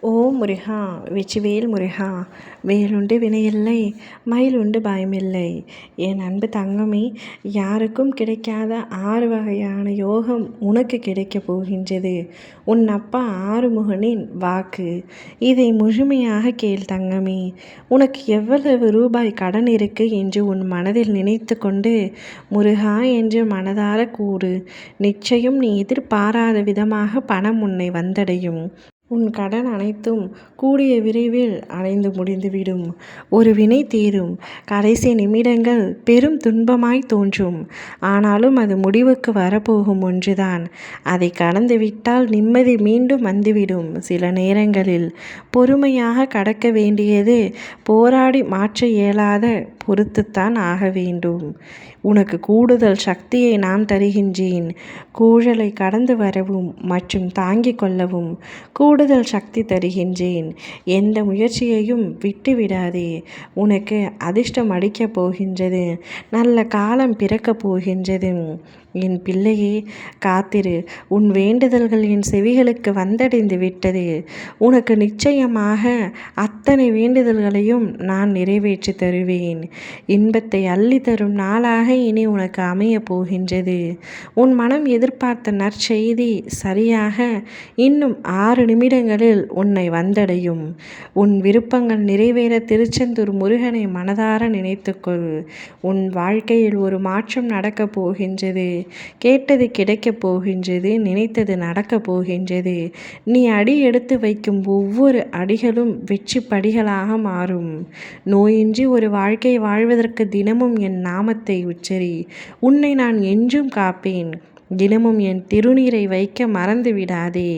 ஓம் முருகா! வெற்றிவேல் முருகா! வேலுண்டு வினையில்லை, மயிலுண்டு பயமில்லை. என் அன்பு தங்கமே, யாருக்கும் கிடைக்காத 6 வகையான யோகம் உனக்கு கிடைக்கப் போகின்றது. உன் அப்பா ஆறுமுகனின் வாக்கு. இதை முழுமையாக கேள் தங்கமே. உனக்கு எவ்வளவு ரூபாய் கடன் இருக்கு என்று உன் மனதில் நினைத்து கொண்டு முருகா என்று மனதார கூறு. நிச்சயம் நீ எதிர்பாராத விதமாக பணம் உன்னை வந்தடையும். உன் கடன் அனைத்தும் கூடிய விரைவில் அடைந்து முடிந்துவிடும். ஒரு வினை தீரும். கடைசி நிமிடங்கள் பெரும் துன்பமாய் தோன்றும். ஆனாலும் அது முடிவுக்கு வரப்போகும் ஒன்றுதான். அதை கடந்துவிட்டால் நிம்மதி மீண்டும் வந்துவிடும். சில நேரங்களில் பொறுமையாக கடக்க வேண்டியது போராடி மாற்ற இயலாத பொறுத்துத்தான் ஆக வேண்டும். உனக்கு கூடுதல் சக்தியை நான் தருகின்றேன். கூழலை கடந்து வரவும் மற்றும் தாங்கிக் கொள்ளவும் கூடுதல் சக்தி தருகின்றேன். எந்த முயற்சியையும் விட்டுவிடாதே. உனக்கு அதிர்ஷ்டம் அடிக்கப் போகின்றது. நல்ல காலம் பிறக்கப் போகின்றது. என் பிள்ளையே, காத்திரு. உன் வேண்டுதல்கள் என் செவிகளுக்கு வந்தடைந்து விட்டது. உனக்கு நிச்சயமாக அத்தனை வேண்டுதல்களையும் நான் நிறைவேற்றி தருவேன். இன்பத்தை அள்ளி தரும் நாளாக இனி உனக்கு அமையப் போகின்றது. உன் மனம் எதிர்பார்த்த நற்செய்தி சரியாக இன்னும் 6 நிமிடங்களில் உன்னை வந்தடையும். உன் விருப்பங்கள் நிறைவேற திருச்செந்தூர் முருகனை மனதார நினைத்துக்கொள். உன் வாழ்க்கையில் ஒரு மாற்றம் நடக்கப் போகின்றது. கேட்டது கிடைக்கப் போகின்றது. நினைத்தது நடக்கப் போகின்றது. நீ அடி எடுத்து வைக்கும் ஒவ்வொரு அடிகளும் வெற்றி படிகளாக மாறும். நோயின்றி ஒரு வாழ்க்கை வாழ்வதற்கு தினமும் என் நாமத்தை உச்சரி. உன்னை நான் என்றும் காப்பேன். தினமும் என் திருநீரை வைக்க மறந்து விடாதே.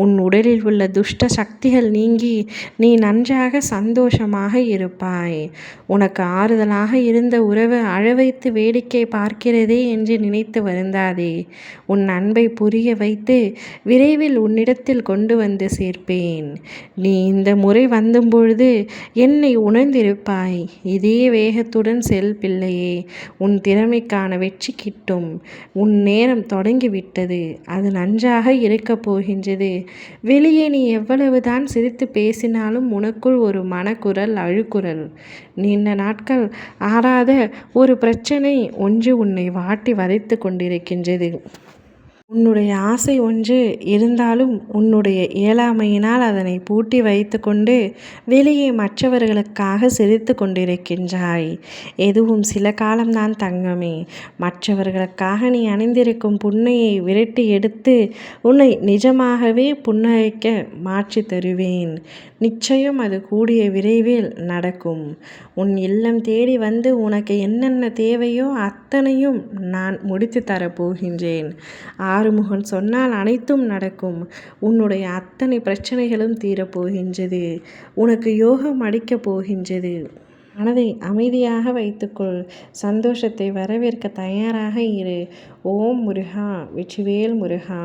உன் உடலில் உள்ள துஷ்ட சக்திகள் நீங்கி நீ நன்றாக சந்தோஷமாக இருப்பாய். உனக்கு ஆறுதலாக இருந்த உறவு அழவைத்து வேடிக்கை பார்க்கிறதே என்று நினைத்து வருந்தாதே. உன் அன்பை புரிய வைத்து விரைவில் உன்னிடத்தில் கொண்டு வந்து சேர்ப்பேன். நீ இந்த முறை வந்தும்பொழுது என்னை உணர்ந்திருப்பாய். இதே வேகத்துடன் செல் பிள்ளையே. உன் திறமைக்கான வெற்றி கிட்டும். உன் நேரம் தொடங்கிவிட்டது. அது நன்றாக இருக்கப் போகின்றது. வெளியே நீ எவ்வளவுதான் சிரித்து பேசினாலும் உனக்குள் ஒரு மனக்குரல் அழுக்குரல். நீண்ட நாட்கள் ஆறாத ஒரு பிரச்சனை ஒன்று உன்னை வாட்டி வதைத்து கொண்டிருக்கின்றது. உன்னுடைய ஆசை ஒன்று இருந்தாலும் உன்னுடைய இயலாமையினால் அதனை பூட்டி வைத்து கொண்டு வெளியே மற்றவர்களுக்காக சிரித்து கொண்டிருக்கின்றாய். எதுவும் சில காலம்தான் தங்கமே. மற்றவர்களுக்காக நீ அணிந்திருக்கும் புன்னையை விரட்டி எடுத்து உன்னை நிஜமாகவே புன்னகைக்க மாற்றி தருவேன். நிச்சயம் அது கூடிய விரைவில் நடக்கும். உன் இல்லம் தேடி வந்து உனக்கு என்னென்ன தேவையோ அத்தனையும் நான் முடித்து தரப்போகின்றேன். ஆறுமுகன் சொன்னால் அனைத்தும் நடக்கும். உன்னுடைய அத்தனை பிரச்சனைகளும் தீரப்போகின்றது. உனக்கு யோகம் அடிக்கப் போகின்றது. மனதை அமைதியாக வைத்துக்கொள். சந்தோஷத்தை வரவேற்க தயாராக இரு. ஓம் முருகா! வெற்றிவேல் முருகா!